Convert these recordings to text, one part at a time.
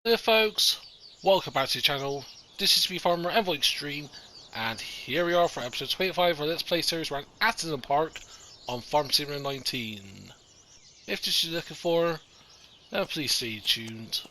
Hello folks, welcome back to the channel. This is me farmer EnvoyXtreme, and here we are for episode 25 of our Let's Play series around Attingham Park on Farm Simulator 19. If this is what you're looking for, then please stay tuned.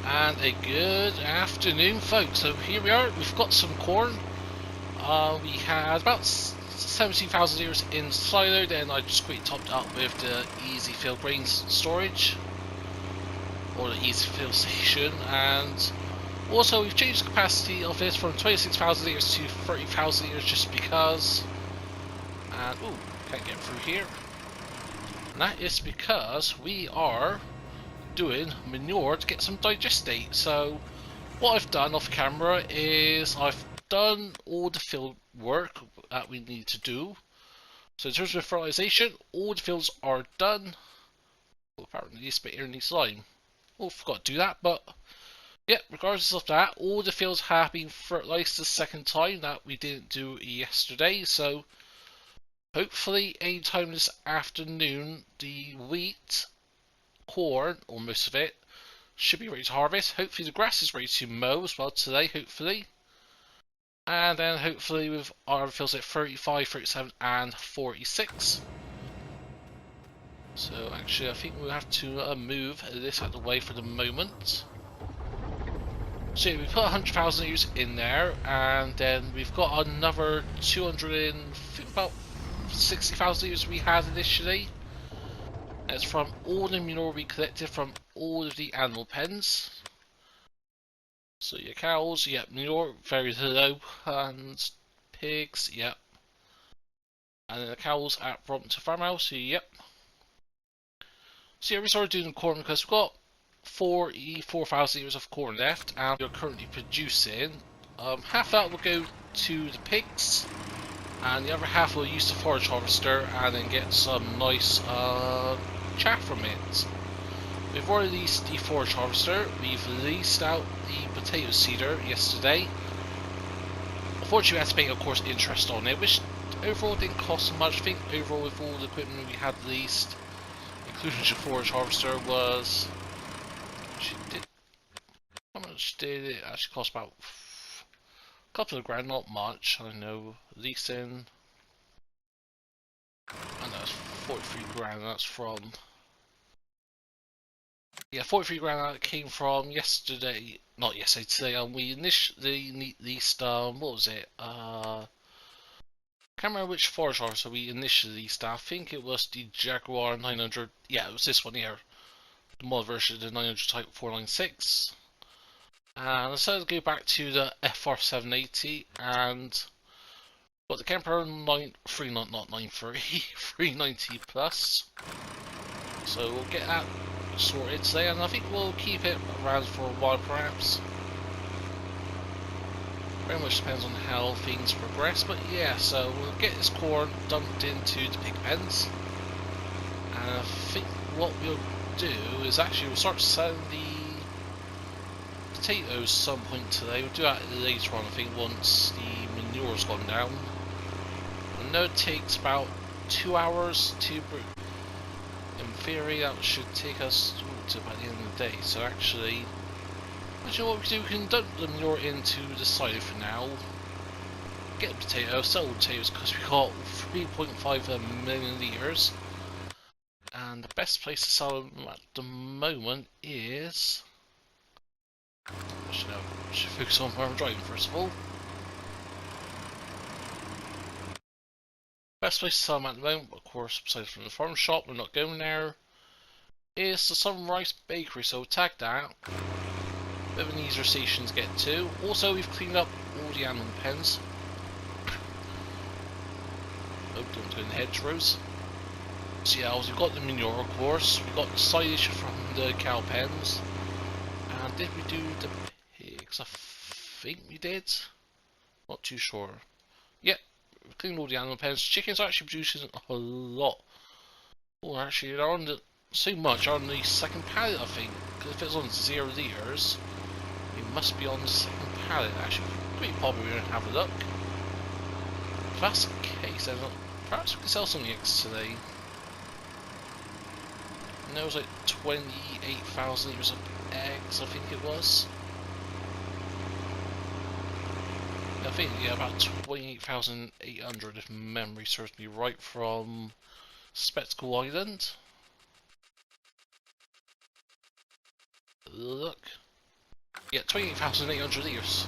And a good afternoon folks. So here we are, we've got some corn. We had about 17,000 litres in silo, then I just quickly topped up with the easy fill grains storage, or the easy fill station, and also we've changed the capacity of this from 26,000 litres to 30,000 litres just because. And ooh, can't get through here. And that is because we are doing manure to get some digestate. So what I've done off camera is I've done all the field work that we need to do. So in terms of fertilization, all the fields are done. Oh, apparently this bit here needs lime. Oh, forgot to do that, but yeah, regardless of that, all the fields have been fertilized the second time that we didn't do yesterday. So hopefully anytime this afternoon the wheat, corn, or most of it, should be ready to harvest. Hopefully the grass is ready to mow as well today, hopefully. And then hopefully with our fields at 35, 37 and 46. So actually I think we'll have to move this out of the way for the moment. So yeah, we put 100,000 litres in there, and then we've got another 200 and about 60,000 litres we had initially. It's from all the manure we collected from all of the animal pens. So your cows, yep, manure, very low, and pigs, yep. And then the cows at Brompton Farmhouse, yep. So yeah, we started doing corn because we've got 44,000 litres of corn left, and we're currently producing. Half that will go to the pigs, and the other half will use the forage harvester and then get some nice chaff from it. We've already released the forage harvester, we've released out the potato seeder yesterday. Unfortunately we had to pay, of course, interest on it, which overall didn't cost much. I think overall with all the equipment we had released, including the forage harvester, was... How much did it actually cost? About a couple of grand, not much. I know, leasing... I know it's 43 grand, that's from... Yeah, 43 grand that came from yesterday, not yesterday, today. We initially leased, what was it? Can't remember which forage harvester we initially leased. I think it was the Jaguar 900. Yeah, it was this one here, the mod version of the 900 Type 496. And I decided to go back to the FR 780 and got the camper 390 plus. So we'll get that sorted today, and I think we'll keep it around for a while perhaps. Very much depends on how things progress, but yeah, so we'll get this corn dumped into the pig pens, and I think what we'll do is actually we'll start selling the potatoes some point today. We'll do that later on, I think, once the manure's gone down. I know it takes about 2 hours to brew. In theory, that should take us to about the end of the day. So actually what we can do, we can dump the manure into the silo for now. Get the potatoes, sell the potatoes because we got 3.5 million litres. And the best place to sell them at the moment is... I should focus on where I'm driving first of all. Best place to sell them at the moment, of course, besides from the farm shop, we're not going there, is the Sunrise Bakery, so tag that. Bit of an easier station to get to. Also, we've cleaned up all the animal pens. Oh, don't go in the hedgerows. So yeah, we've got the manure, of course, we've got the silage from the cow pens. And did we do the pigs? I think we did. Not too sure. Yep, clean all the animal pens. Chickens are actually producing a lot. Oh, actually, they're on the so much on the second pallet, I think. Because if it's on 0 litres, it must be on the second pallet. Actually, pretty probably we're gonna have a look. If that's the case, then perhaps we can sell some eggs today. And there was like 28,000 litres of eggs, I think it was. I think, yeah, about 28,800 if memory serves me right from Spectacle Island. Look. Yeah, 28,800 litres.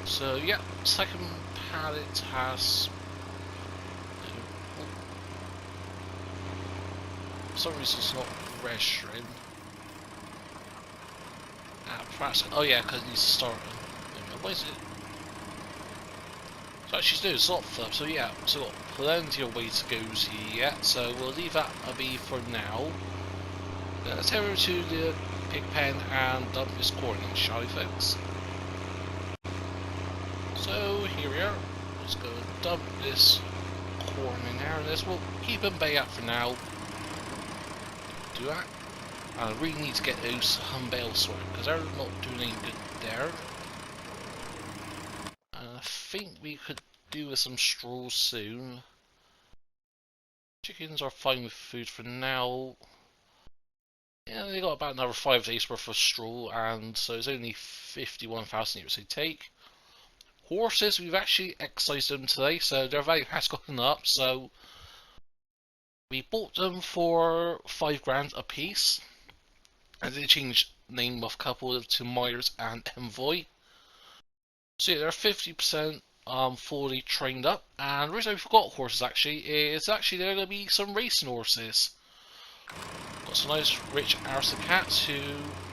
So, yeah, second pallet has... For some reason it's not registering. Perhaps... Oh yeah, because it needs to start. Why is it... So actually doing slot flip, so yeah, so got plenty of way to go here, so we'll leave that a be for now. Let's head over to the pig pen and dump this corn in, shall we, folks? So here we are, let's go dump this corn in there, and this will keep them bay up for now. Do that. And I really need to get those bales sorted, because they're not doing any good there. I think we could do with some straw soon. Chickens are fine with food for now. Yeah, they got about another 5 days worth of straw, and so it's only 51,000 euros they take. Horses, we've actually excised them today, so their value has gone up. So we bought them for 5 grand a piece, and they changed the name of a couple to Myers and Envoy. So yeah, they're 50% fully trained up, and the reason we've got horses actually is actually they're going to be some racing horses. Got some nice rich aristocrats who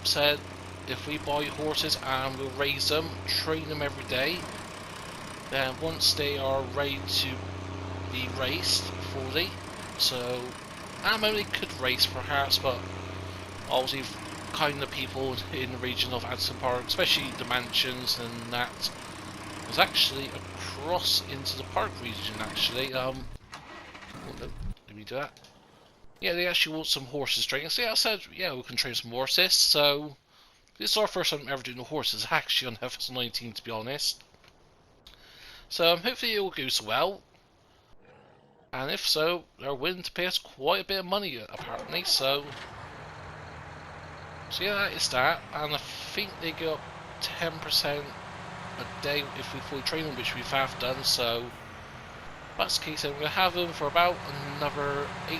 said if we buy horses and we'll raise them, train them every day, then once they are ready to be raced fully, so they could race perhaps, but obviously kind of people in the region of Attingham Park, especially the mansions and that, was actually across into the park region actually. Let me do that. Yeah, they actually want some horses training. So yeah, I said, yeah, we can train some horses. So this is our first time ever doing the horses, actually on FS 19 to be honest. So hopefully it will go so well. And if so, they're willing to pay us quite a bit of money apparently. So yeah, that is that. And I think they go up 10% a day if we fully train them, which we have done. So if that's the case, then we'll have them for about another 8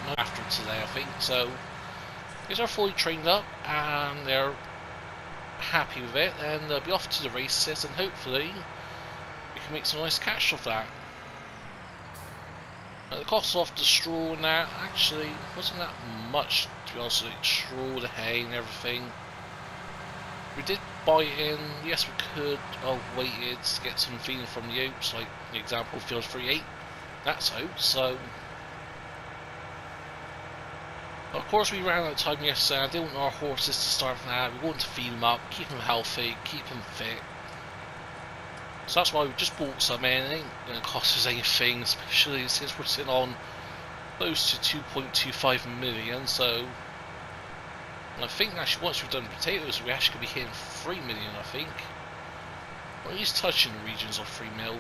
months after today, I think. So these are fully trained up and they're happy with it, and they'll be off to the races, and hopefully we can make some nice cash off that. Now, the cost of the straw and that actually wasn't that much, to be honest with you. Straw, the hay and everything. We did buy it in, yes we could have waited to get some feeding from the oats, like the example field 3.8, that's oats, so of course we ran out of time yesterday. I didn't want our horses to starve from that. We wanted to feed them up, keep them healthy, keep them fit. So that's why we just bought some in. It ain't going to cost us anything, especially since we're sitting on close to 2.25 million. So I think actually once we've done potatoes, we actually could be hitting 3 million, I think. Or at least touching the regions of 3 mil.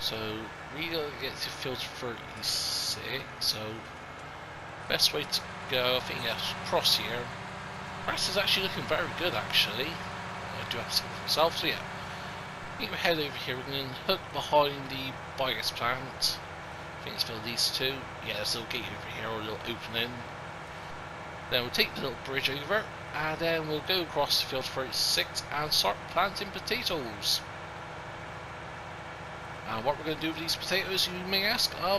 So we gotta get to field 36, so best way to go, I think, yes, across here. Grass is actually looking very good actually. I do have to say for myself, so yeah. We can head over here, we're going to hook behind the biogas plant. I think it's for these two. Yeah, there's a little gate over here, or a little opening. Then we'll take the little bridge over, and then we'll go across the field 36 and start planting potatoes. And what we're going to do with these potatoes, you may ask? I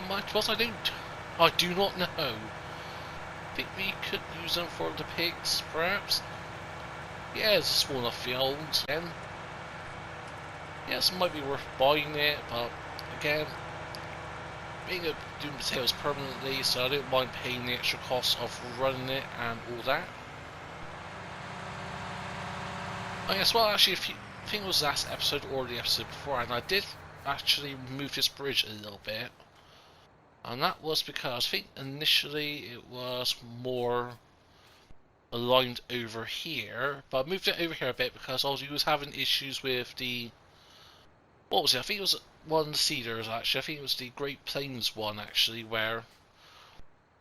do not know. I think we could use them for the pigs, perhaps. Yeah, it's a small enough field. Again, yes, it might be worth buying it, but again, doing potatoes permanently, so I don't mind paying the extra cost of running it and all that. I guess, well, actually, I think it was last episode or the episode before, and I did actually move this bridge a little bit. And that was because I think initially it was more aligned over here, but I moved it over here a bit because I was having issues with the, what was it? I think it was one of the cedars actually. I think it was the Great Plains one actually, where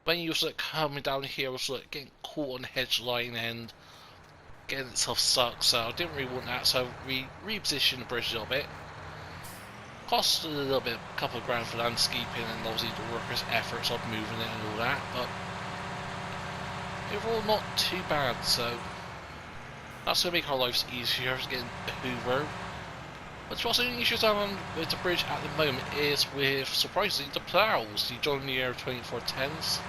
when you was like coming down here, it was like getting caught on the hedge line and getting itself stuck. So I didn't really want that. So we repositioned the bridge a little bit. Cost a little bit, a couple of grand for landscaping and obviously the workers' efforts of moving it and all that, but overall not too bad. So that's going to make our lives easier, getting over. But what's the only issues on with the bridge at the moment is with, surprisingly, the ploughs, the John Deere 2410s.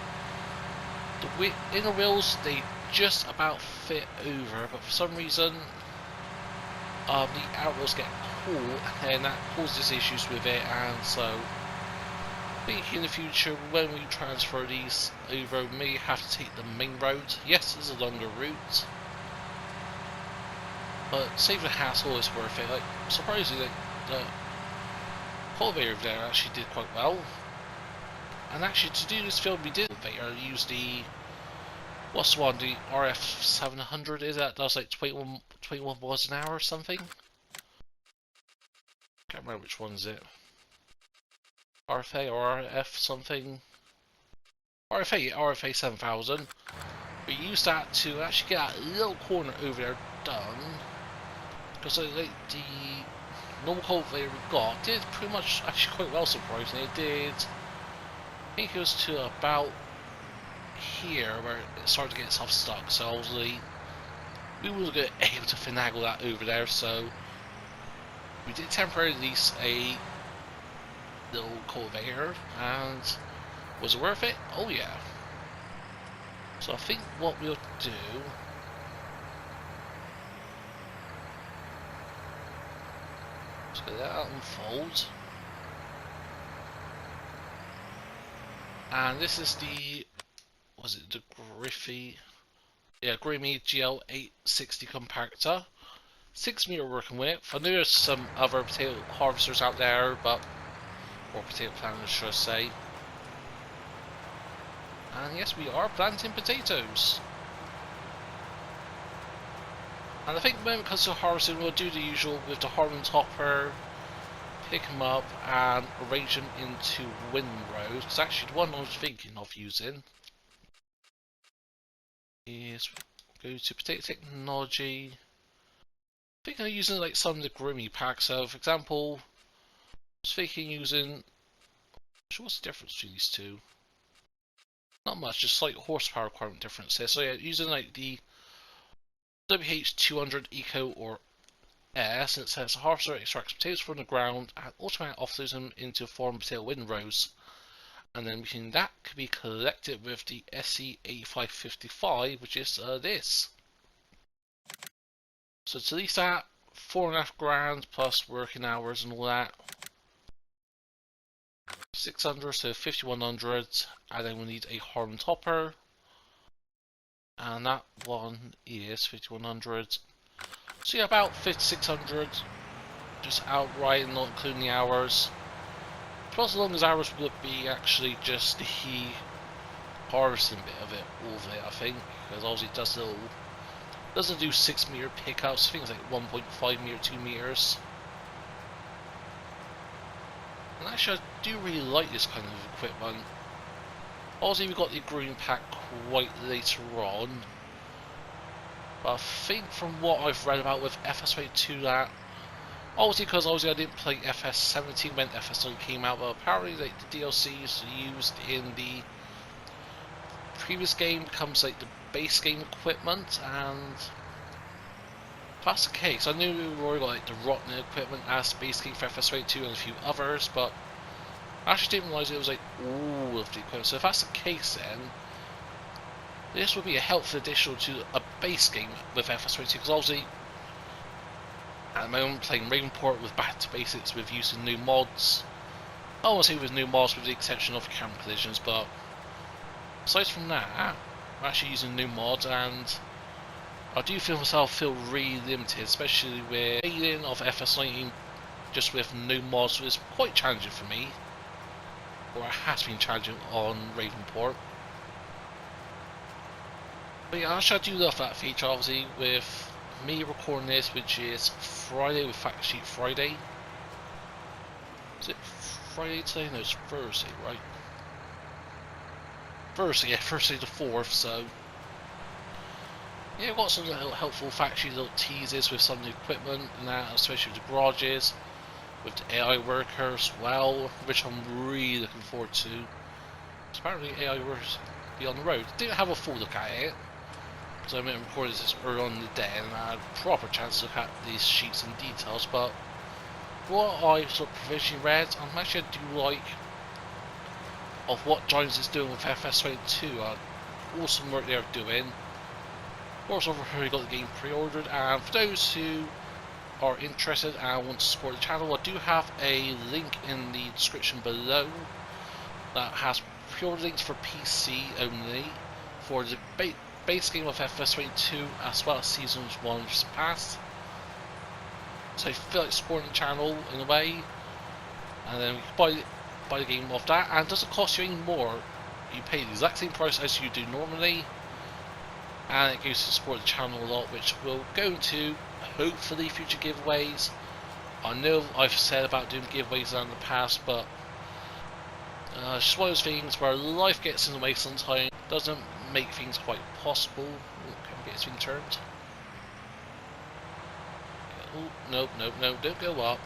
The inner wheels, they just about fit over, but for some reason the out wheels get caught and that causes issues with it, and so maybe in the future when we transfer these over we may have to take the main road. Yes, it's a longer route, but save the hassle is worth it. Like, surprisingly, the cultivator over there actually did quite well. And actually, to do this film, we did use the, what's the one, the RF 700 is that? That was like 21 miles an hour or something. Can't remember which one is it. RFA or RF something. RFA 7000. We used that to actually get that little corner over there done. Because like the normal cultivator we got did pretty much actually quite well, surprisingly. It did, I think it was to about here where it started to get itself stuck, so obviously we were able to finagle that over there, so we did temporarily lease a little cultivator, and was it worth it? Oh yeah. So I think what we'll do, so that unfolds. And this is the, was it the Grimmy GL860 compactor. 6 meter working with. I know there's some other potato harvesters out there, but, or potato planters should I say. And yes, we are planting potatoes. And I think when it comes to harvesting, we'll do the usual with the harvest hopper, pick them up and arrange them into windrows. It's actually the one I was thinking of using is go to potato technology. I think I'm using like some of the Grimmy packs. So for example, I was thinking using, what's the difference between these two? Not much, just slight horsepower requirement difference here. So yeah, using like the WH200 Eco or S, and it says a harvester extracts potatoes from the ground and automatically offloads them into foreign potato windrows. And then that could be collected with the SE8555, which is this. So to lease that, 4.5 grand plus working hours and all that. 600, so 5100, and then we need a horn topper, and that one is 5100. So yeah, about 5600, just outright, not including the hours. Plus, as long as hours would be actually just the harvesting bit of it, all of it, I think, because obviously it does little, doesn't do 6 meter pickups. I think it's like 1.5 meter, 2 meters. And actually, I do really like this kind of equipment. Obviously, we got the green pack quite later on, but I think from what I've read about with FS22 that, obviously because I didn't play FS17 when FS17 came out, but apparently like the DLCs used in the previous game becomes like the base game equipment, and if that's the case, I knew we were like the rotten equipment as base game for FS22 and a few others, but I actually didn't realise it was like all of the equipment. So if that's the case, then this would be a helpful addition to a base game with FS22, because obviously at the moment playing Ravenport with back to basics with using new mods. I won't say with new mods with the exception of camera collisions, but aside from that, we're actually using new mods, and I do feel myself really limited, especially with alien of FS19 just with no mods, so it's quite challenging for me. Or it has been challenging on Ravenport. But yeah, actually I do love that feature, obviously, with me recording this, which is Friday, with Fact Sheet Friday. Is it Friday today? No, it's Thursday, right? Thursday, yeah, Thursday the 4th, so... yeah, I've got some little helpful fact sheet, little teasers with some of the equipment and that, especially with the garages, with the AI workers as well, which I'm really looking forward to. Apparently AI workers be on the road. Didn't have a full look at it, so I meant recorded this early on in the day and I had a proper chance to look at these sheets and details, but what I sort of provisionally read, I'm actually do like of what Giants is doing with FS22. Awesome work they're doing. Of course, I've already got the game pre-ordered, and for those who are interested and want to support the channel, I do have a link in the description below that has pre-order links for PC only for the base game of FS22 as well as Seasons 1 which is past. So if you feel like supporting the channel in a way, and then you can buy the game off that, and it doesn't cost you any more. You pay the exact same price as you do normally, and it goes to support the channel a lot, which will go to hopefully future giveaways. I know I've said about doing giveaways in the past, but it's just one of those things where life gets in the way sometimes, doesn't make things quite possible. Ooh, can we get this thing turned? Oh, nope, don't go up.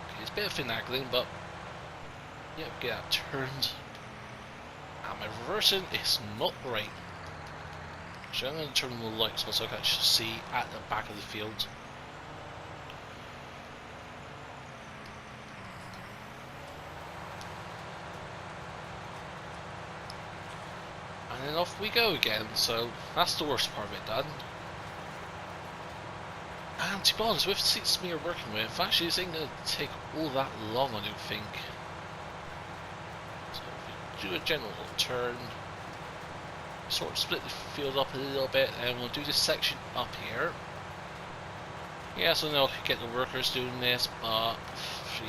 Okay, it's a bit of finagling, but yeah, get that turned. And my reversing is not great. So I'm going to turn on the lights so I can actually see at the back of the field. And then off we go again, so that's the worst part of it done. And to be honest, with the seats we are working with, actually this ain't going to take all that long, I don't think. So if we do a general turn, sort of split the field up a little bit, and we'll do this section up here. Yeah, so now I can get the workers doing this, but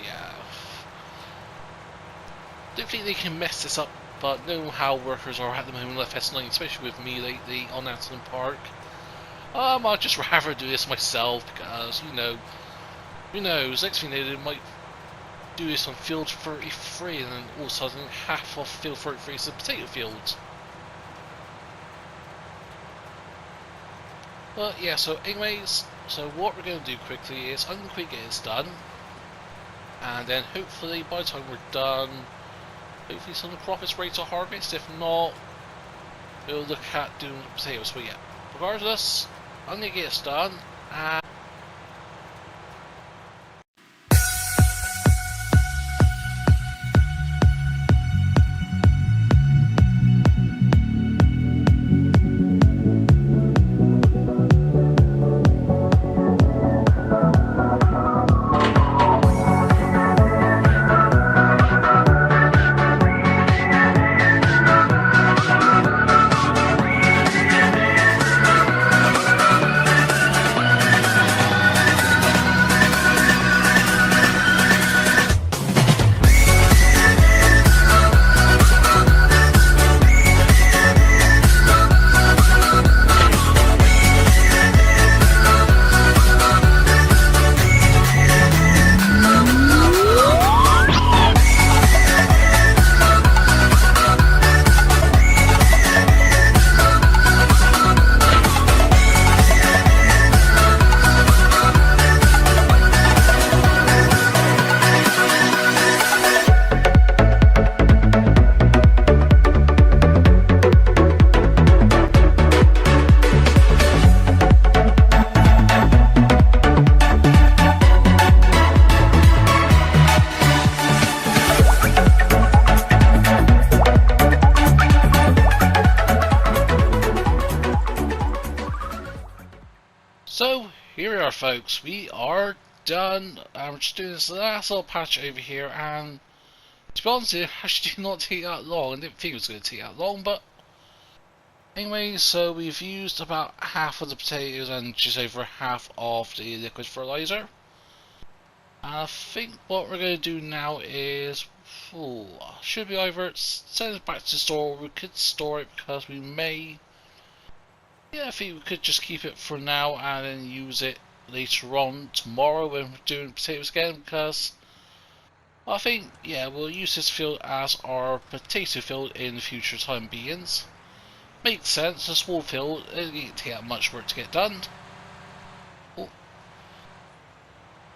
yeah, don't think they can mess this up. But know how workers are at the moment with FS9, especially with me lately on Attingham Park. I'd just rather do this myself because, you know, who knows, next thing they might do this on field 33 and then all of a sudden half of field 33 is a potato field. But yeah, so anyways, so what we're going to do quickly is I'm going to quickly get this done, and then hopefully by the time we're done, hopefully some of the crop is ready to harvest. If not, we'll look at doing potatoes. But yeah, regardless, I'm going to get this done, and so here we are, folks. We are done. I'm just doing this last little patch over here, and to be honest, it actually did not take that long. I didn't think it was going to take that long, but Anyway, so we've used about half of the potatoes and just over half of the liquid fertilizer. And I think what we're going to do now is, should we either send it back to the store, or we could store it because we may, I think we could just keep it for now and then use it later on tomorrow when we're doing potatoes again, because I think, we'll use this field as our potato field in the future time beings. Makes sense, a small field, it doesn't take that much work to get done. Oh,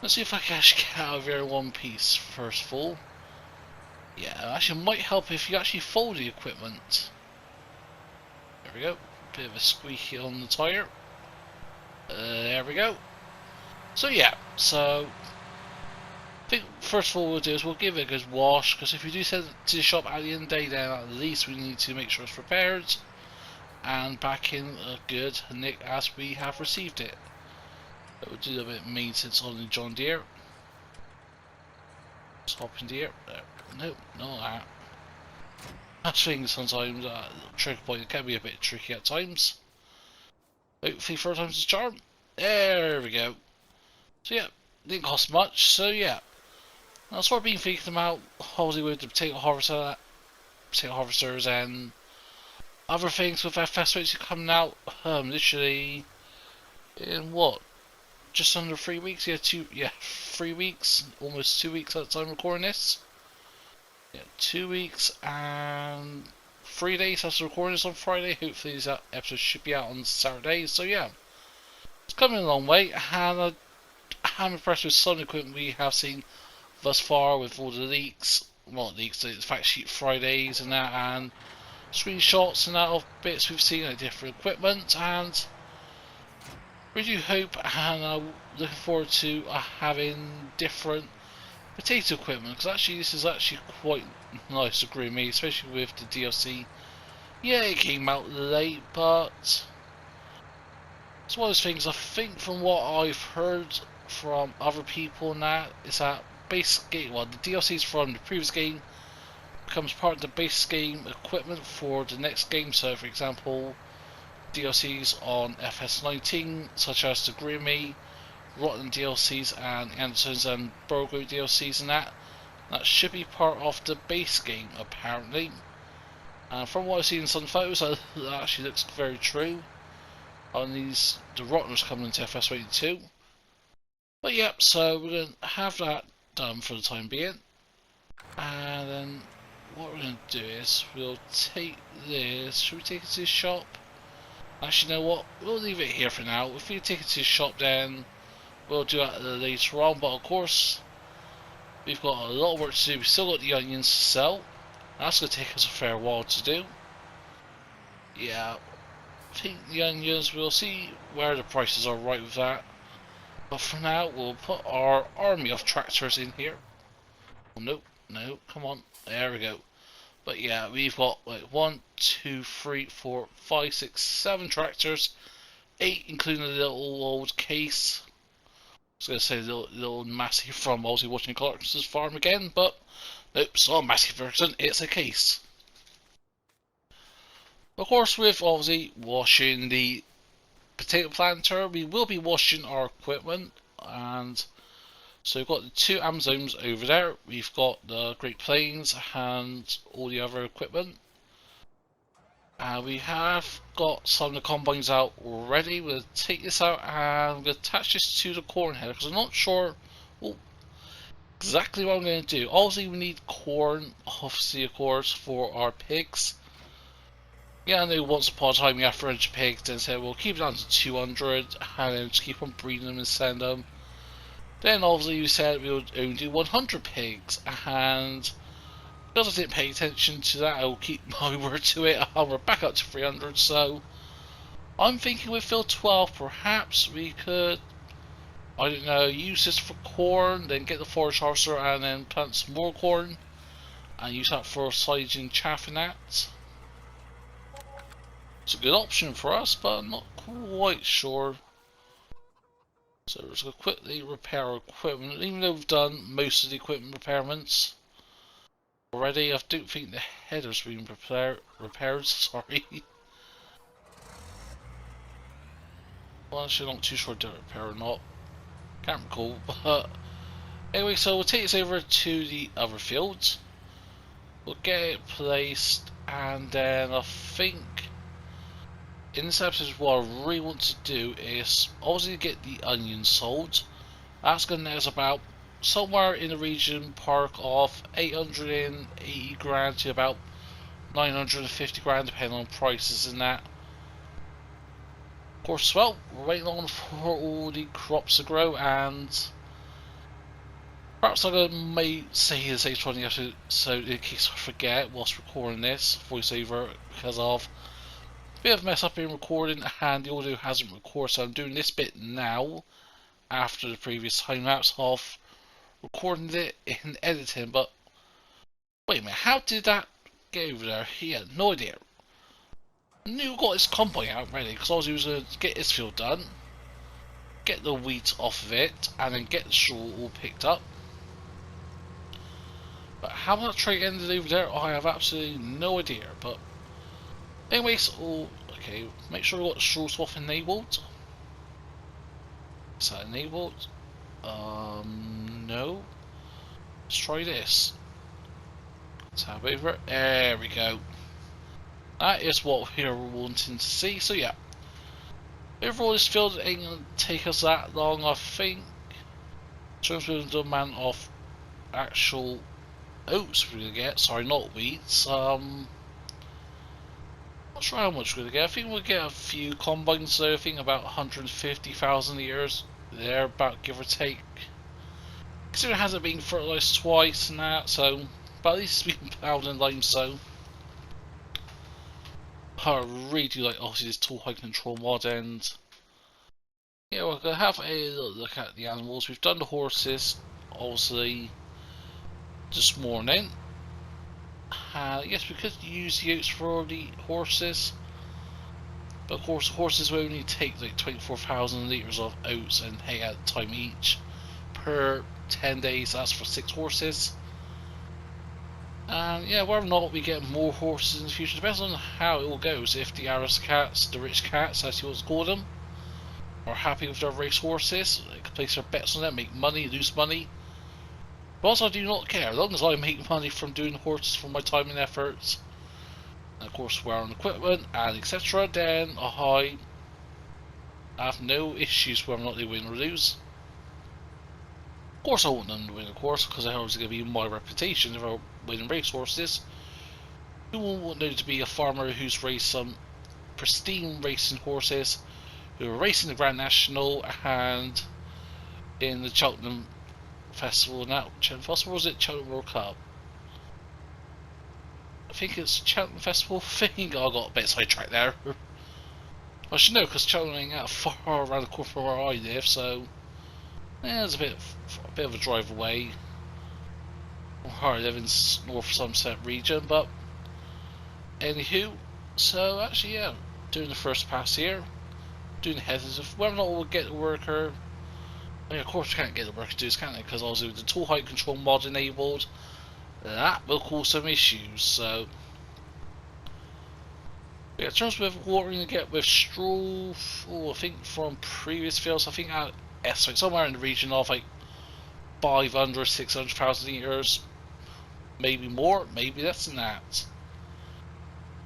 let's see if I can actually get out of here in one piece first of all. Yeah, actually might help if you actually fold the equipment. There we go, bit of a squeaky on the tyre. There we go. So I think first of all we'll do is we'll give it a good wash, because if we do send it to the shop at the end of the day, then at least we need to make sure it's repaired and back in a good nick as we have received it. So we'll do a bit of maintenance on the John Deere. Just hop in the air. Nope, not that. That's things sometimes, trick point can be a bit tricky at times. Hopefully 4 times the charm. There we go. So didn't cost much, so I'll sort of been thinking about obviously with the potato harvesters and other things with FS rates coming out, literally in what? Just under 3 weeks? 3 weeks, almost 2 weeks at the time of recording this. 2 weeks and 3 days after recording this on Friday. Hopefully this episode should be out on Saturday, so it's coming a long way, and I'm impressed with some equipment we have seen thus far with all the leaks, well, leaks, the fact sheet Fridays and that, and screenshots and that of bits we've seen like different equipment, and we do hope and looking forward to having different potato equipment, because actually this is actually quite nice, agree with me, especially with the DLC. It came out late, but it's one of those things. I think from what I've heard from other people and that is that base game, well, the DLCs from the previous game becomes part of the base game equipment for the next game. So for example, DLCs on FS19 such as the Grimmy, Rotten DLCs and Anderson's and Burgo DLCs and that should be part of the base game apparently. And from what I've seen in some photos, that actually looks very true. On these, the Rottners coming into FS22. But so we're going to have that done for the time being. And then what we're going to do is we'll take this. Should we take it to the shop? Actually, you know what? We'll leave it here for now. If we take it to the shop, then we'll do that later on. But of course, we've got a lot of work to do. We've still got the onions to sell. That's going to take us a fair while to do. I think the onions, we'll see where the prices are right with that. But for now, we'll put our army of tractors in here. Oh, no, come on. There we go. But we've got like 1, 2, 3, 4, 5, 6, 7 tractors. 8 including the little old case. I was going to say the little Massey from Aussie Watching Clarkson's farm again, but nope, it's not a Massey version, it's a case. Of course, with obviously washing the potato planter, we will be washing our equipment, and so we've got the 2 Amazones over there, we've got the Great Plains and all the other equipment. We have got some of the combines out already. We'll take this out and I'm going to attach this to the corn header because I'm not sure exactly what I'm going to do. Obviously we need corn, obviously of course, for our pigs. I know once upon a time we had 300 pigs and said we'll keep it down to 200 and then just keep on breeding them and send them. Then obviously we said we would only do 100 pigs, and because I didn't pay attention to that, I will keep my word to it and we're back up to 300, so I'm thinking with field 12 perhaps we could, I don't know, use this for corn, then get the forage harvester and then plant some more corn and use that for silage and chaff and that. It's a good option for us, but I'm not quite sure. So we're just going to quickly repair our equipment, even though we've done most of the equipment repairments already. I don't think the header's been repaired, sorry. Well, actually, not too sure dirt repair or not. Can't recall, but anyway, so we'll take this over to the other fields. We'll get it placed, and then I think in this episode, what I really want to do is obviously get the onions sold. That's going to net us about somewhere in the region park of 880 grand to about 950 grand, depending on prices and that. Of course, well, we're waiting on for all the crops to grow, and perhaps I may say this later on the episode, so in case I forget whilst recording this voiceover, because of a bit of a mess up in recording and the audio hasn't recorded, so I'm doing this bit now after the previous time lapse of recording it in editing. But wait a minute, how did that get over there? He had no idea. I knew got his combine out ready because obviously he was going to get his field done, get the wheat off of it, and then get the straw all picked up. But how that trait ended over there, I have absolutely no idea. But anyways, okay, make sure we got the straw swap enabled. Is that enabled? No. Let's try this. Tab over it. There we go. That is what we are wanting to see. So yeah, overall this field ain't gonna take us that long, I think. In terms of the amount of actual oats we're gonna get. Sorry, not wheats. Not sure how much we're gonna get. I think we'll get a few combines though. I think about 150,000 years there, about give or take. Considering it hasn't been fertilised twice and that, so but at least it's been plowed in limestone. I really do like obviously this tool height control mod, and yeah, we're gonna have a look at the animals. We've done the horses obviously this morning. Yes, we could use the oats for the horses, but of course horses will only take like 24,000 litres of oats and hay at a time each per 10 days. That's for 6 horses. And yeah, whether or not we get more horses in the future depends on how it all goes. If the aristocrats, the rich cats, as you want to call them, are happy with their race horses, they can place their bets on them, make money, lose money. But also I do not care, as long as I make money from doing horses for my time and efforts, and of course wearing equipment and etc., then I have no issues whether or not they win or lose. Of course I want them to win, of course, because that was going to be my reputation if I win racehorses. Who won't want there to be a farmer who's raced some pristine racing horses who are racing the Grand National and in the Cheltenham Festival now. Cheltenham Festival, or was it Cheltenham World Cup? I think it's Cheltenham Festival. I think I got a bit sidetracked there. I should know because Cheltenham ain't that far around the corner from where I live, so yeah, it's a bit of a drive away. I live in North Somerset region, but anywho, so actually yeah, doing the first pass here, doing the headers of whether or not we'll get the worker. I mean, of course we can't get the worker to do this, can't they? Because obviously with the tool height control mod enabled, that will cause some issues. So yeah, in terms of what we're going to get with straw, I think from previous fields, I think I estimate somewhere in the region of like 500, 600,000 litres, maybe more, maybe less than that.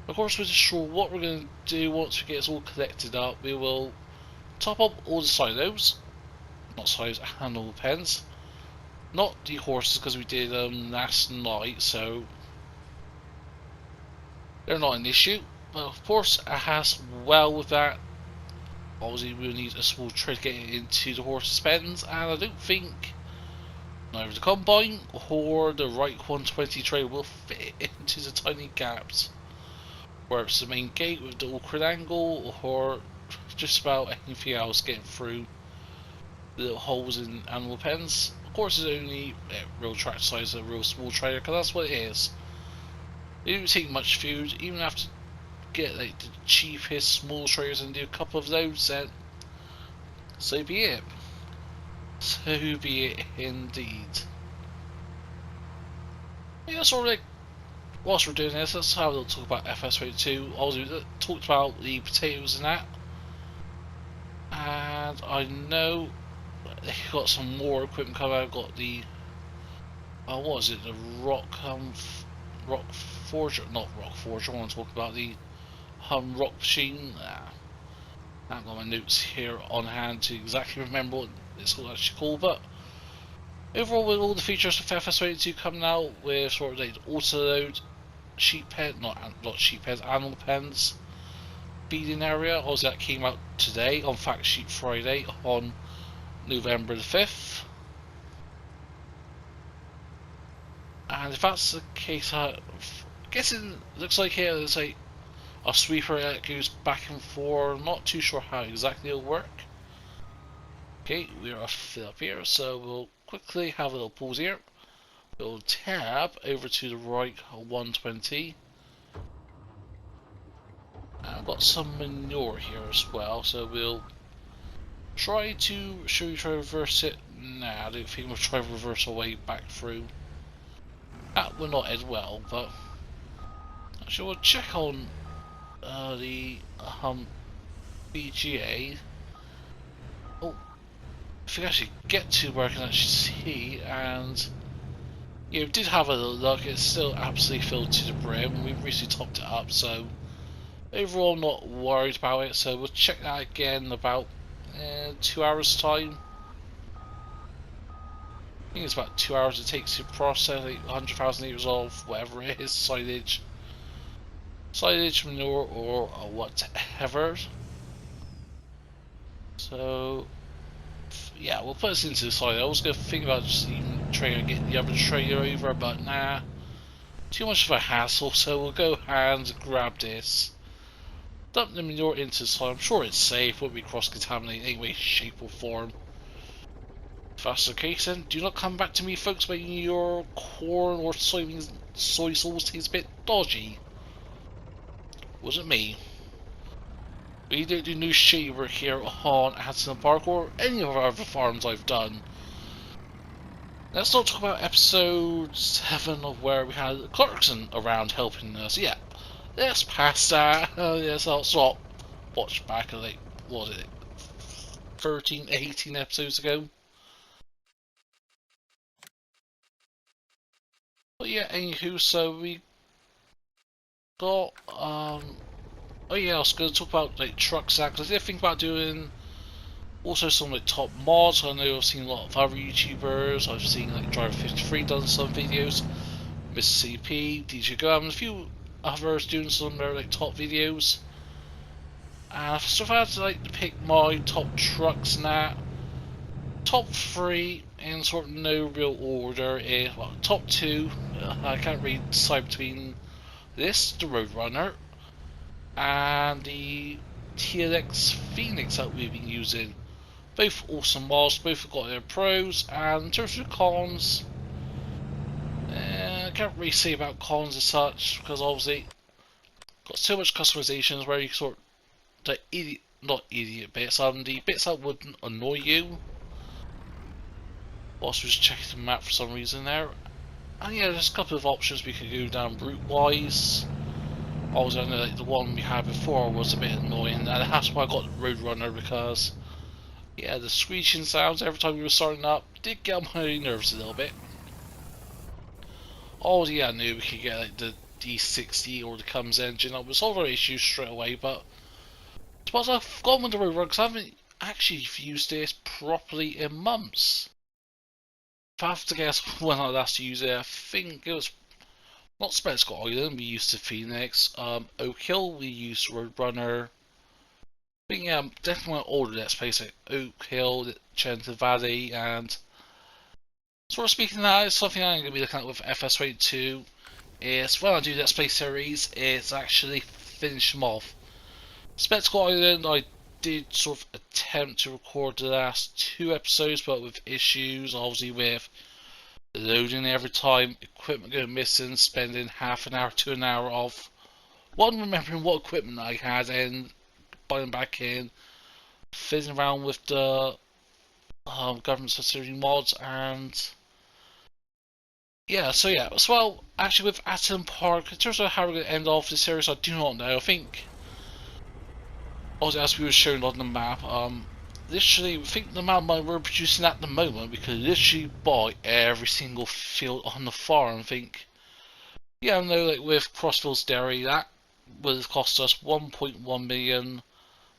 Of course with the straw, what we're going to do once we get it all collected up, we will top up all the silos, not silos, animal pens, not the horses because we did them last night, so they're not an issue. But of course, as well with that, obviously we'll need a small tray to get it into the horses' pens, and I don't think neither the combine or the right 120 tray will fit into the tiny gaps, whether it's the main gate with the awkward angle or just about anything else getting through the little holes in animal pens. Of course it's only real track size, a real small trailer, because that's what it is. It don't take much food, even have to get like the cheapest small trailers and do a couple of those, then so be it. So be it indeed. Yeah, that's all. Like, whilst we're doing this, let's have a little talk about FS2. Obviously, we talked about the potatoes and that. And I know they got some more equipment coming out. Got the what was it? The Rock Forger, not Rock Forger. I want to talk about the Rock Machine. I haven't got my notes here on hand to exactly remember what it's actually called, but overall, with all the features of FS22 coming out with sort of like auto load, sheep pen, not sheep pens, animal pens, feeding area. Obviously, that came out today on Fact Sheet Friday on November the 5th. And if that's the case, I'm guessing looks like here there's like a sweeper that goes back and forth. I'm not too sure how exactly it'll work. Okay, we're off up here, so we'll quickly have a little pause here. We'll tab over to the right 120. And I've got some manure here as well, so we'll try to, should we try to reverse it? Nah, I don't think we'll try to reverse our way back through. That will not end well, but actually we'll check on the BGA. Oh, if we actually get to where I can actually see, and yeah, we did have a little look. It's still absolutely filled to the brim. We've recently topped it up, so overall not worried about it. So we'll check that again in about 2 hours time. I think it's about 2 hours it takes to process like 100,000 litres of whatever it is, silage, manure, or whatever. So yeah, we'll put this into the side. I was going to think about just even trying to get the other trailer over, but nah, too much of a hassle. So we'll go and grab this, dump the manure into the side. I'm sure it's safe, won't be cross-contaminated in any way, shape or form. If that's the case, then do not come back to me, folks, when your corn or soy sauce tastes a bit dodgy. Wasn't me. We don't do new shade work here on Attingham Park or any of our other farms I've done. Let's not talk about episode 7 of where we had Clarkson around helping us. Yeah, let's pass that. Yes, I'll stop. Watch back at like, what was it, 13, 18 episodes ago. But yeah, anywho, so we got, oh yeah, I was going to talk about like trucks now, because I did think about doing also some like top mods. I know I've seen a lot of other YouTubers. I've seen like Driver53 done some videos, Mr. CP, DJ Gum, and a few others doing some of their like top videos. And so if I had to like pick my top trucks and that, top 3 in sort of no real order is, well, top 2, I can't really decide between this, the Roadrunner, and the TLX Phoenix that we've been using. Both awesome mods, both have got their pros, and in terms of cons, I can't really say about cons as such, because obviously got so much customizations where you sort of, the not idiot bits, the bits that wouldn't annoy you. Whilst we're just checking the map for some reason there. And yeah, there's a couple of options we could go down route wise. Obviously I know like the one we had before was a bit annoying, and that's why I got the Roadrunner, because yeah, the screeching sounds every time we were starting up did get on my nerves a little bit. Obviously I knew we could get like the D60 or the Cums engine up, was all our issues straight away, but I suppose I've gone with the Roadrunner because I haven't actually used this properly in months. If I have to guess when I last used it, I think it was not Spectacle Island, we used the Phoenix, Oak Hill, we used Roadrunner. I think yeah, definitely my older Let's Play, like Oak Hill, Chenton Valley, and sort of speaking of that, it's something I'm going to be looking at with FS22, is when I do Let's Play series, it's actually finish them off. Spectacle Island, I did sort of attempt to record the last 2 episodes, but with issues, obviously with loading every time, equipment going missing, spending half an hour to an hour of one, remembering what equipment I had and buying back in, fizzing around with the government subsidy mods, and yeah, so yeah, as well, actually with Attingham Park, in terms of how we're going to end off this series, I do not know. I think, as we were shown on the map, literally, think the amount of money we're producing at the moment, we could literally buy every single field on the farm. Think, yeah, I know, like with Crossfields Dairy, that would have cost us 1.1 million.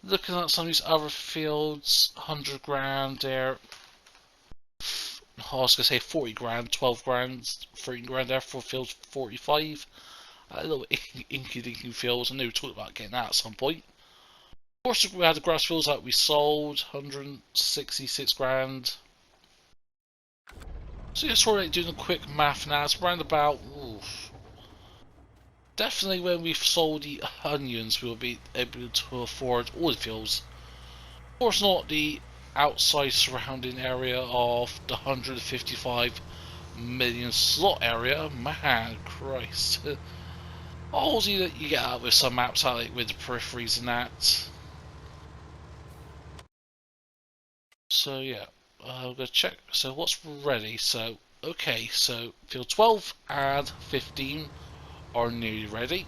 Looking at some of these other fields, 100 grand there. I was gonna say 40 grand, 12 grand, 13 grand there for fields 45. A little inky dinky fields. I know we talked about getting that at some point. Of course, we had the grass fields that we sold, 166 grand. So yeah, sort of doing a quick math now, it's around about, oof. Definitely when we've sold the onions, we'll be able to afford all the fields. Of course not the outside surrounding area of the 155 million slot area. Man, Christ. All that you get out with some maps, out like with the peripheries and that. So yeah, I'm gonna check. So what's ready? So okay, so field 12 and 15 are nearly ready.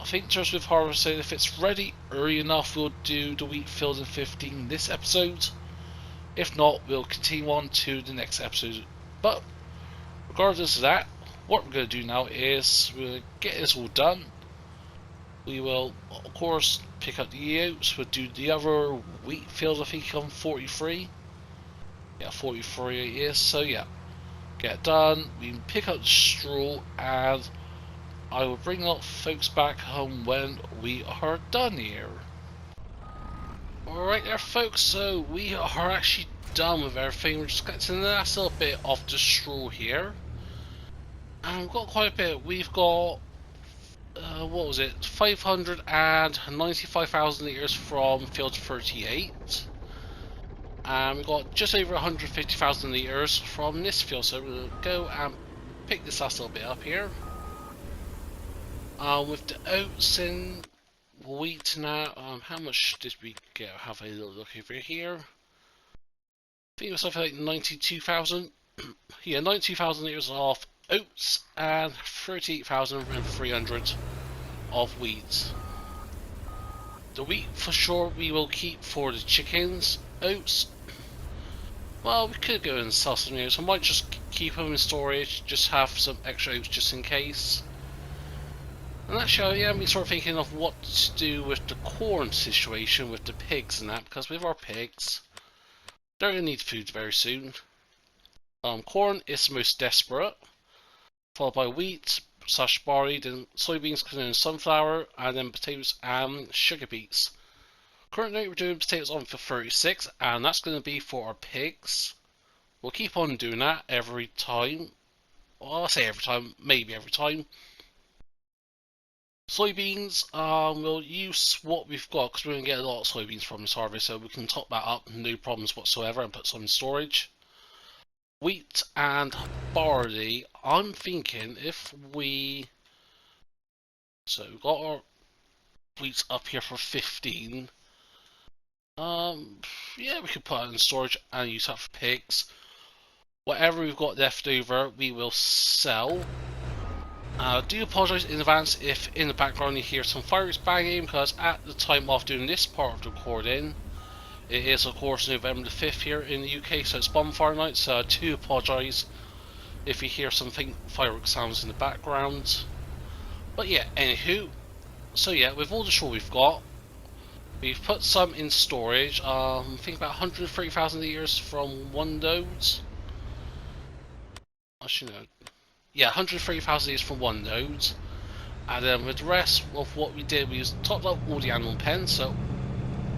I think just with harvesting, if it's ready early enough, we'll do the wheat field in 15 this episode. If not, we'll continue on to the next episode. But regardless of that, what we're going to do now is we'll get this all done. We will, of course, pick up the oats. We'll do the other wheat field, I think, on 43. Yeah, 43 it is. So yeah, get it done. We can pick up the straw, and I will bring up folks back home when we are done here. Alright there, folks, so we are actually done with everything. We're just collecting the last little bit of the straw here. And we've got quite a bit. We've got, what was it, 595,000 litres from field 38. And we've got just over 150,000 litres from this field. So we'll go and pick this last little bit up here. With the oats and wheat now, how much did we get? Have a little look over here. I think it was something like 92,000. Yeah, 92,000 litres of oats and 38,300 of wheat. The wheat for sure we will keep for the chickens. Oats, well, we could go and sell some oats. I might just keep them in storage, just have some extra oats just in case. And actually, yeah, I'm sort of thinking of what to do with the corn situation with the pigs and that, because with our pigs, they're going to need food very soon. Corn is the most desperate, followed by wheat / barley, then soybeans, then sunflower, and then potatoes and sugar beets. Currently we're doing potatoes on for 36, and that's going to be for our pigs. We'll keep on doing that every time. Well, I'll say every time, maybe every time. Soybeans, we'll use what we've got because we're going to get a lot of soybeans from this harvest, so we can top that up, no problems whatsoever, and put some in storage. Wheat and barley, I'm thinking if we... So we've got our wheat up here for 15. Yeah, we could put it in storage and use that for pigs. Whatever we've got left over, we will sell. I do apologise in advance if in the background you hear some fireworks banging, because at the time of doing this part of the recording, it is of course November the 5th here in the UK, so it's bonfire night, so I do apologise if you hear some fireworks sounds in the background. But yeah, anywho, so yeah, with all the straw we've got, we've put some in storage. I think about 130,000 litres from one node. Actually no. Yeah, 130,000 litres from one node. And then with the rest of what we did, we just topped up all the animal pens. So,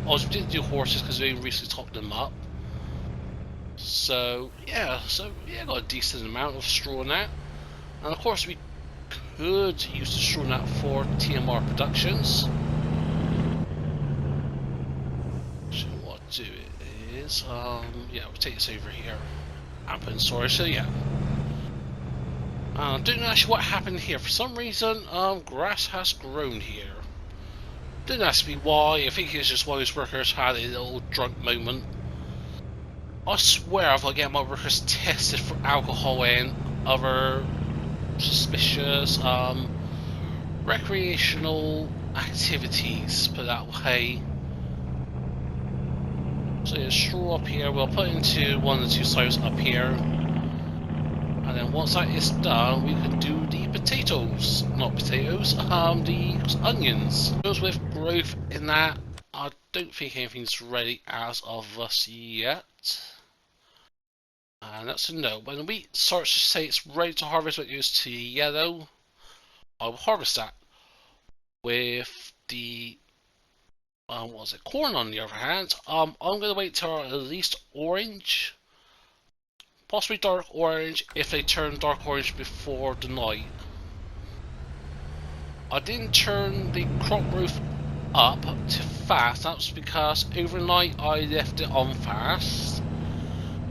obviously we didn't do horses because we recently topped them up. So yeah, got a decent amount of straw now. And of course we could use the straw net for TMR Productions. So what I'll do is, yeah, we'll take this over here and put in storage. So yeah. Don't know actually what happened here. For some reason, grass has grown here. Didn't ask me why. I think it's just one of those workers had a little drunk moment. I swear I've got to get my workers tested for alcohol and other suspicious recreational activities, put that way. So yeah, straw up here, we'll put into one of the two silos up here. And then once that is done, we can do the potatoes. Not potatoes, the onions. Goes with growth in that. I don't think anything's ready as of us yet. And that's a no. When the wheat starts to say it's ready to harvest, when it goes to yellow, I will harvest that. With the what was it? Corn on the other hand, I'm gonna wait till at least orange, possibly dark orange if they turn dark orange before the night. I didn't turn the crop growth up to fast. That's because overnight I left it on fast,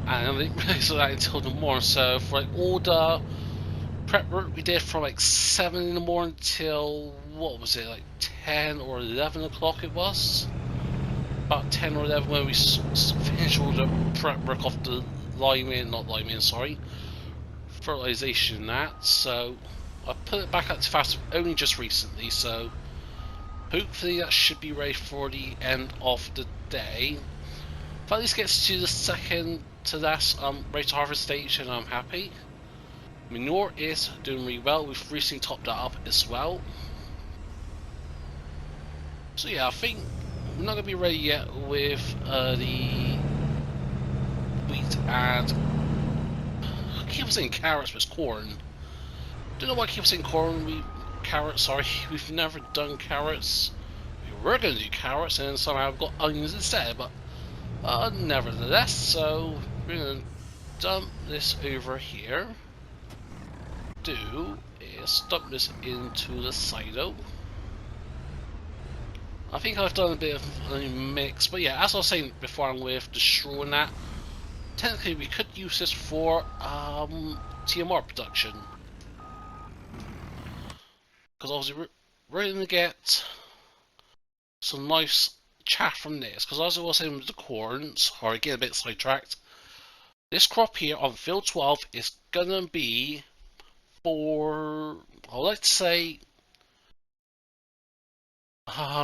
and I didn't realize that until the morning. So for like all the prep work we did from like 7 in the morning till what was it, like 10 or 11 o'clock it was. About 10 or 11 when we finished all the prep work off the sorry, fertilization and that. So I put it back up to fast only just recently, so hopefully that should be ready for the end of the day. If at least gets to the second to last ready to harvest stage, and I'm happy. Manure is doing really well, we've recently topped that up as well. So yeah, I think we're not going to be ready yet with the wheat and I keep saying carrots, but it's corn. Don't know why I keep saying corn. Carrots. Sorry, we've never done carrots. We were going to do carrots, and somehow I've got onions instead. But nevertheless, so we're going to dump this over here. Do is dump this into the silo. I think I've done a bit of a mix, but yeah, as I was saying before, I'm with the straw and that. Technically, we could use this for TMR production. Because obviously we're going to get some nice chaff from this. Because as I was saying with the corn, sorry, get a bit sidetracked. This crop here on field 12 is going to be for, well, let's say,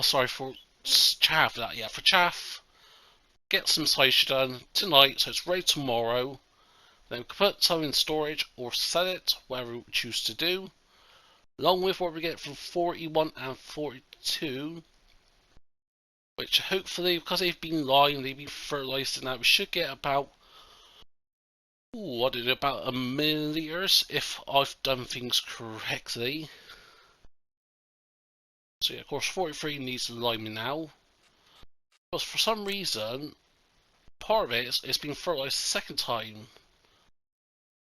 sorry, for chaff. For chaff. Get some silage done tonight, so it's ready tomorrow. Then we can put some in storage or sell it, whatever we choose to do. Along with what we get from 41 and 42, which hopefully, because they've been limed, they've been fertilized and that, we should get about, I don't know, about 1,000,000 litres if I've done things correctly. So yeah, of course 43 needs liming now. But for some reason, part of it's been fertilized the second time.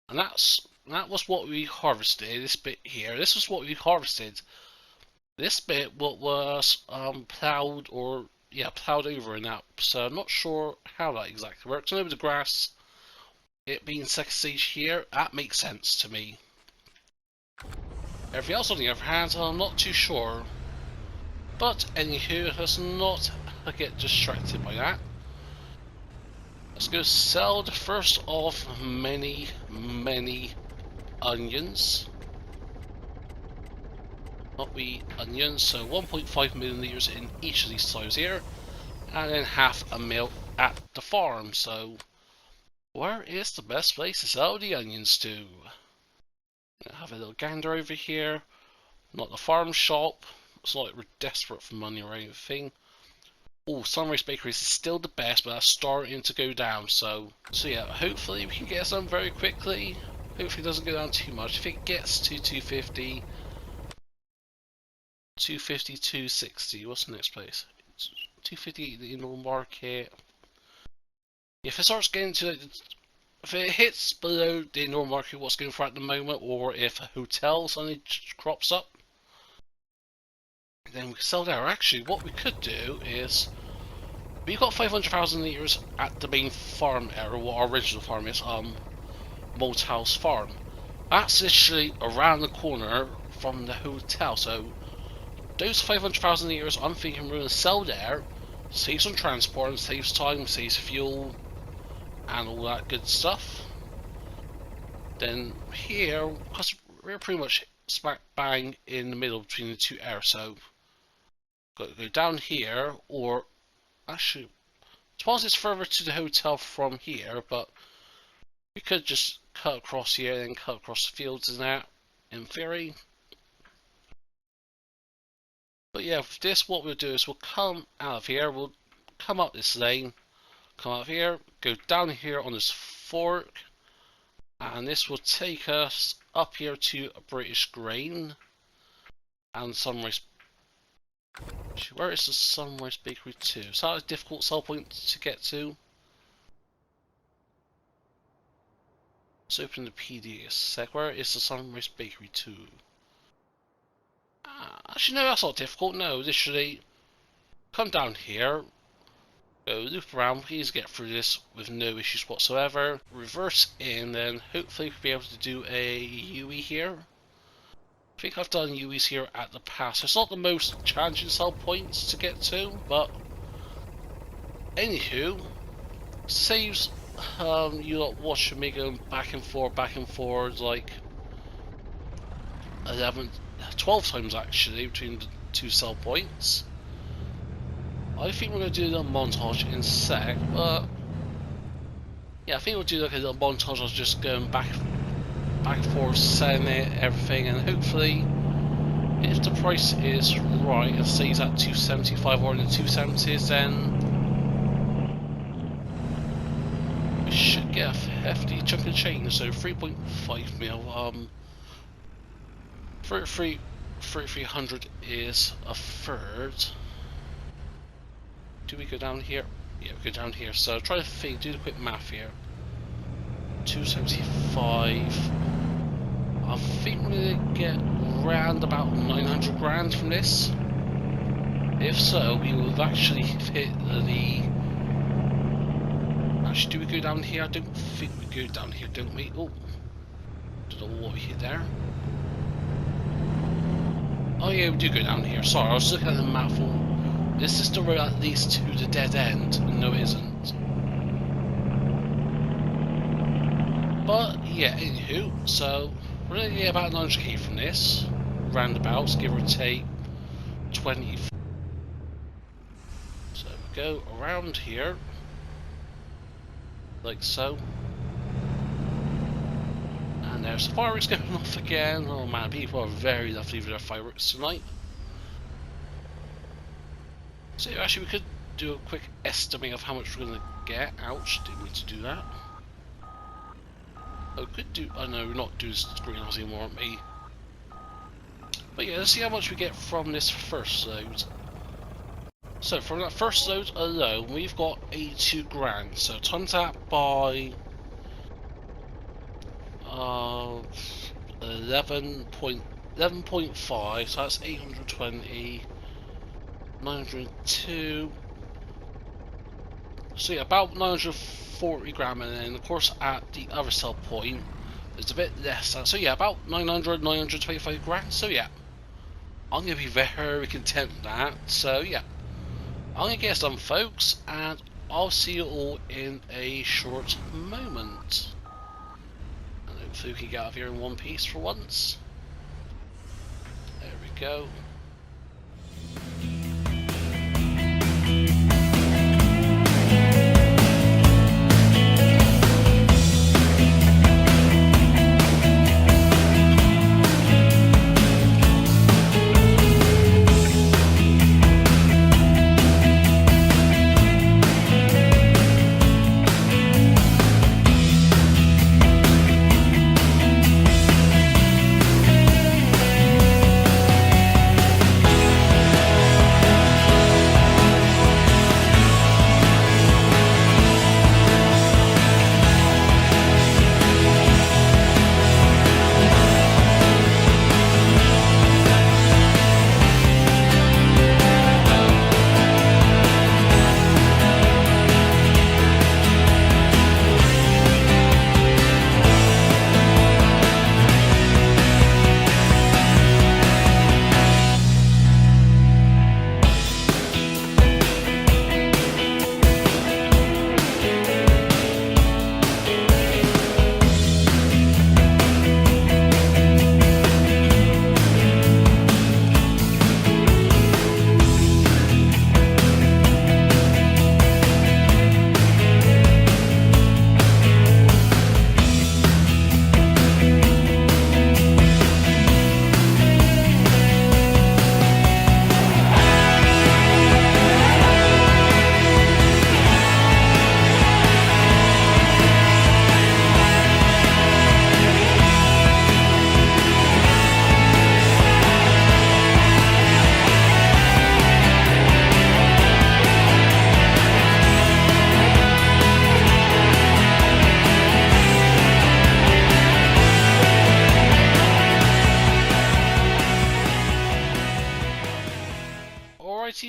And that was what we harvested, this bit here. This was what we harvested. This bit was ploughed plowed over in that, so I'm not sure how that exactly works. I know with the grass, it being second stage here, that makes sense to me. Everything else on the other hand, I'm not too sure. But anywho, let's not get distracted by that. Let's go sell the first of many onions. Not we onions, so 1.5 million litres in each of these silos here. And then half a mil at the farm, so where is the best place to sell the onions to? Have a little gander over here. Not the farm shop. It's not like we're desperate for money or anything. Oh, Sunrise Bakeries is still the best, but that's starting to go down, so yeah, hopefully we can get some very quickly. Hopefully it doesn't go down too much. If it gets to 250, 260, what's the next place? 250 the indoor market. If it starts getting to, if it hits below the indoor market, what's going for at the moment, or if a hotel suddenly crops up, then we can sell there. Actually, what we could do is, we've got 500,000 litres at the main farm area, what our original farm is, Malthouse Farm. That's literally around the corner from the hotel, so those 500,000 litres, I'm thinking we're going to sell there, save some transport, and saves time, saves fuel, and all that good stuff. Then here, because we're pretty much smack bang in the middle between the two areas, so got to go down here, or actually suppose it's further to the hotel from here, but we could just cut across here and then cut across the fields and that, in theory. But yeah, for this what we'll do is we'll come out of here, we'll come up this lane, come out here, go down here on this fork, and this will take us up here to a British Grain and Sunrise. Where is the Sunrise Bakery 2? Is that a difficult sell point to get to? Let's open the PD a sec. Where is the Sunrise Bakery 2? Actually, no, that's not difficult. No, literally, come down here, go loop around, please get through this with no issues whatsoever. Reverse in, then hopefully we'll be able to do a UE here. I think I've done UEs here at the pass. It's not the most challenging sell points to get to, but anywho, saves you lot watching me going back and forth like 12 times actually between the two sell points. I think we're going to do a little montage in a sec, but yeah, I think we'll do like a little montage of just going back and forth, selling it, everything, and hopefully if the price is right and stays at 275 or in the 270s, then we should get a hefty chunk of change. So 3.5 mil, 3300 is a third. Do we go down here? Yeah, we go down here. So try to think, do the quick math here. 275. I think we're gonna get around about 900 grand from this. If so, we will actually hit the. Actually, do we go down here? I don't think we go down here, don't we? Oh, don't know what we hit there. Oh yeah, we do go down here. Sorry, I was looking at the map. This is the road that leads to the dead end. No, it isn't. But yeah, anywho, so we're gonna get about 900k from this, roundabouts, give or take 20. So we go around here, like so. And there's the fireworks going off again. Oh man, people are very lovely with their fireworks tonight. So actually we could do a quick estimate of how much we're going to get. Ouch, didn't mean to do that. Oh, could do. Oh no, we're not doing greenhouse anymore, aren't we? But yeah, let's see how much we get from this first load. So from that first load alone, we've got 82 grand. So times that by 11.5. So that's 820. 902. So yeah, about 940 grand, and then of course at the other sell point there's a bit less. So yeah, about 925 grand. So yeah, I'm gonna be very content with that. So yeah, I'm gonna get us done, folks, and I'll see you all in a short moment. And hopefully we can get out of here in one piece for once. There we go.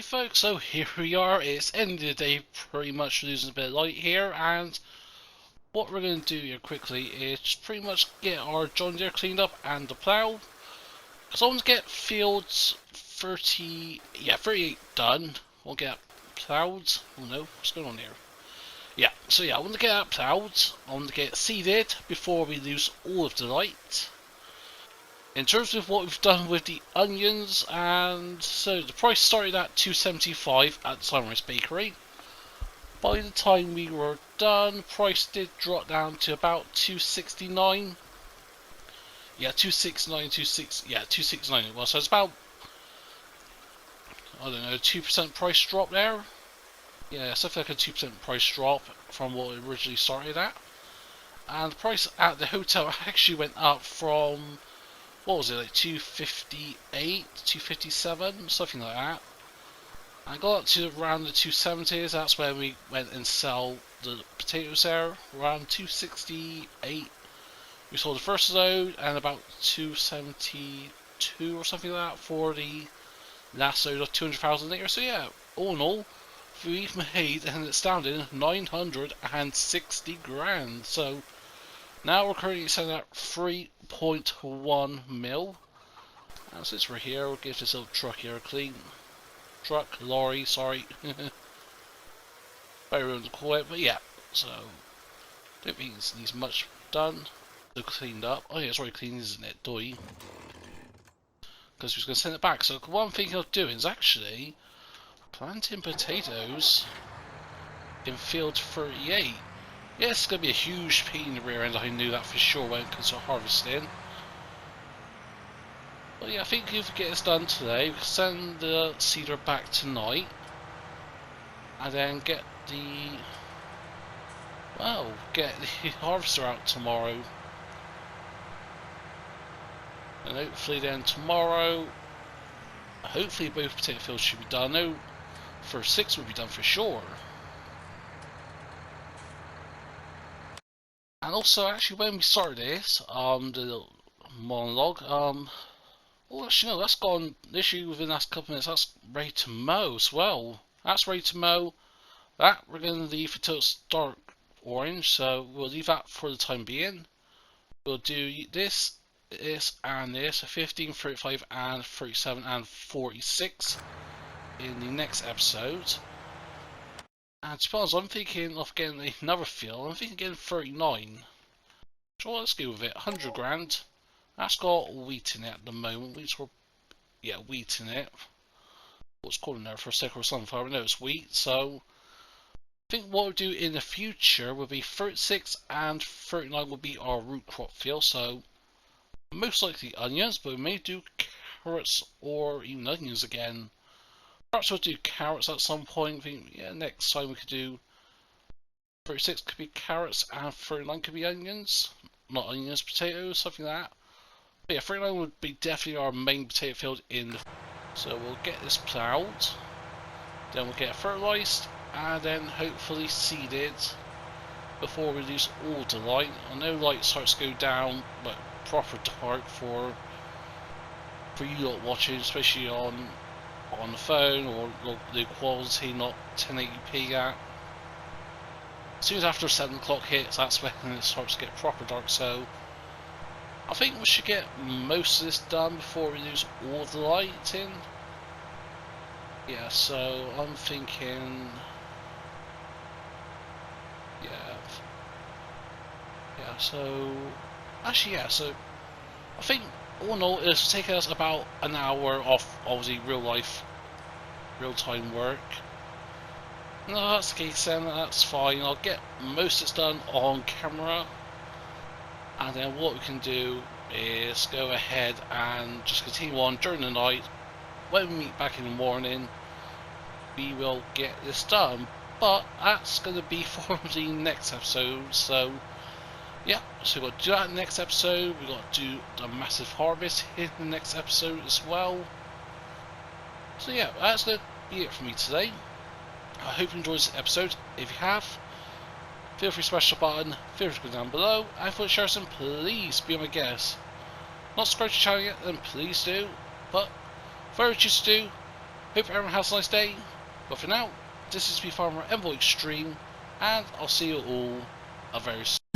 folks, so here we are. It's end of the day, pretty much losing a bit of light here, and what we're going to do here quickly is just pretty much get our John Deere cleaned up and the plough, because I want to get fields 38 done. We'll get ploughed. Oh no, what's going on here? Yeah, so yeah, I want to get that ploughed, I want to get it seeded before we lose all of the light. In terms of what we've done with the onions, and so the price started at $2.75 at Sunrise Bakery. By the time we were done, price did drop down to about $2.69. Yeah, $2.69 it was. So it's about, I don't know, 2% price drop there. Yeah, something like a 2% price drop from what it originally started at. And the price at the hotel actually went up from, what was it, like 258, 257, something like that. I got up to around the 270s, that's when we went and sell the potatoes there, around 268. We sold the first load, and about 272 or something like that for the last load of 200,000 litres. So yeah, all in all, we've made an astounding 960 grand. So now we're currently selling at 3.1 mil. And since we're here, we'll give this little truck here a clean. Lorry, sorry. Very wrong to call it, but yeah. So, don't think it needs much done. So cleaned up. Oh yeah, it's already clean, isn't it? Doy. Because we was going to send it back. So one thing I'm doing is actually planting potatoes in field 38. Yeah, it's going to be a huge pain in the rear end, I knew that for sure when it comes to harvesting. But yeah, I think if we get this done today, we can send the seeder back tonight. And then get the harvester out tomorrow. And hopefully then tomorrow, hopefully both potato fields should be done. No, for 6 will be done for sure. And also, actually, when we started this, the little monologue, well, actually, no, that's gone literally within the last couple of minutes. That's ready to mow as well. That's ready to mow. That we're going to leave until it's dark orange, so we'll leave that for the time being. We'll do this, and this, 15, 35, and 37, and 46 in the next episode. And to be honest, I'm thinking of getting another field. I'm thinking of getting 39. So let's go with it. 100 grand. That's got wheat in it at the moment. Wheat in it. What's called in there for a second or sunflower? No, it's wheat. So I think what we'll do in the future will be 36 and 39 will be our root crop field. So most likely onions, but we may do carrots or even onions again. Perhaps we'll do carrots at some point. I think, yeah, next time we could do 36 could be carrots and 39 could be onions. Not onions, potatoes, something like that. But yeah, 39 would be definitely our main potato field in the... So we'll get this ploughed, then we'll get it fertilised, and then hopefully seeded before we lose all the light. I know light starts to go down, but proper dark for you lot watching, especially on the phone, or the quality not 1080p at. As soon as after 7 o'clock hits, that's when it starts to get proper dark, so I think we should get most of this done before we lose all the light in. Yeah, so I'm thinking, so I think all in all it's taken us about an hour off obviously real-time work. No, that's the case then, that's fine. I'll get most of it done on camera, and then what we can do is go ahead and just continue on during the night. When we meet back in the morning, we will get this done, but that's going to be for the next episode. So yeah, so we've got to do that in the next episode. We've got to do the massive harvest in the next episode as well. So yeah, that's going to be it for me today. I hope you enjoyed this episode. If you have, feel free to smash the button, feel free to go down below, and if you want to share some, please be my guest. Not subscribed to the channel yet, then please do, but whatever you choose to do, Hope everyone has a nice day. But for now, this is me, Farmer EnvoyXtreme, and I'll see you all very soon.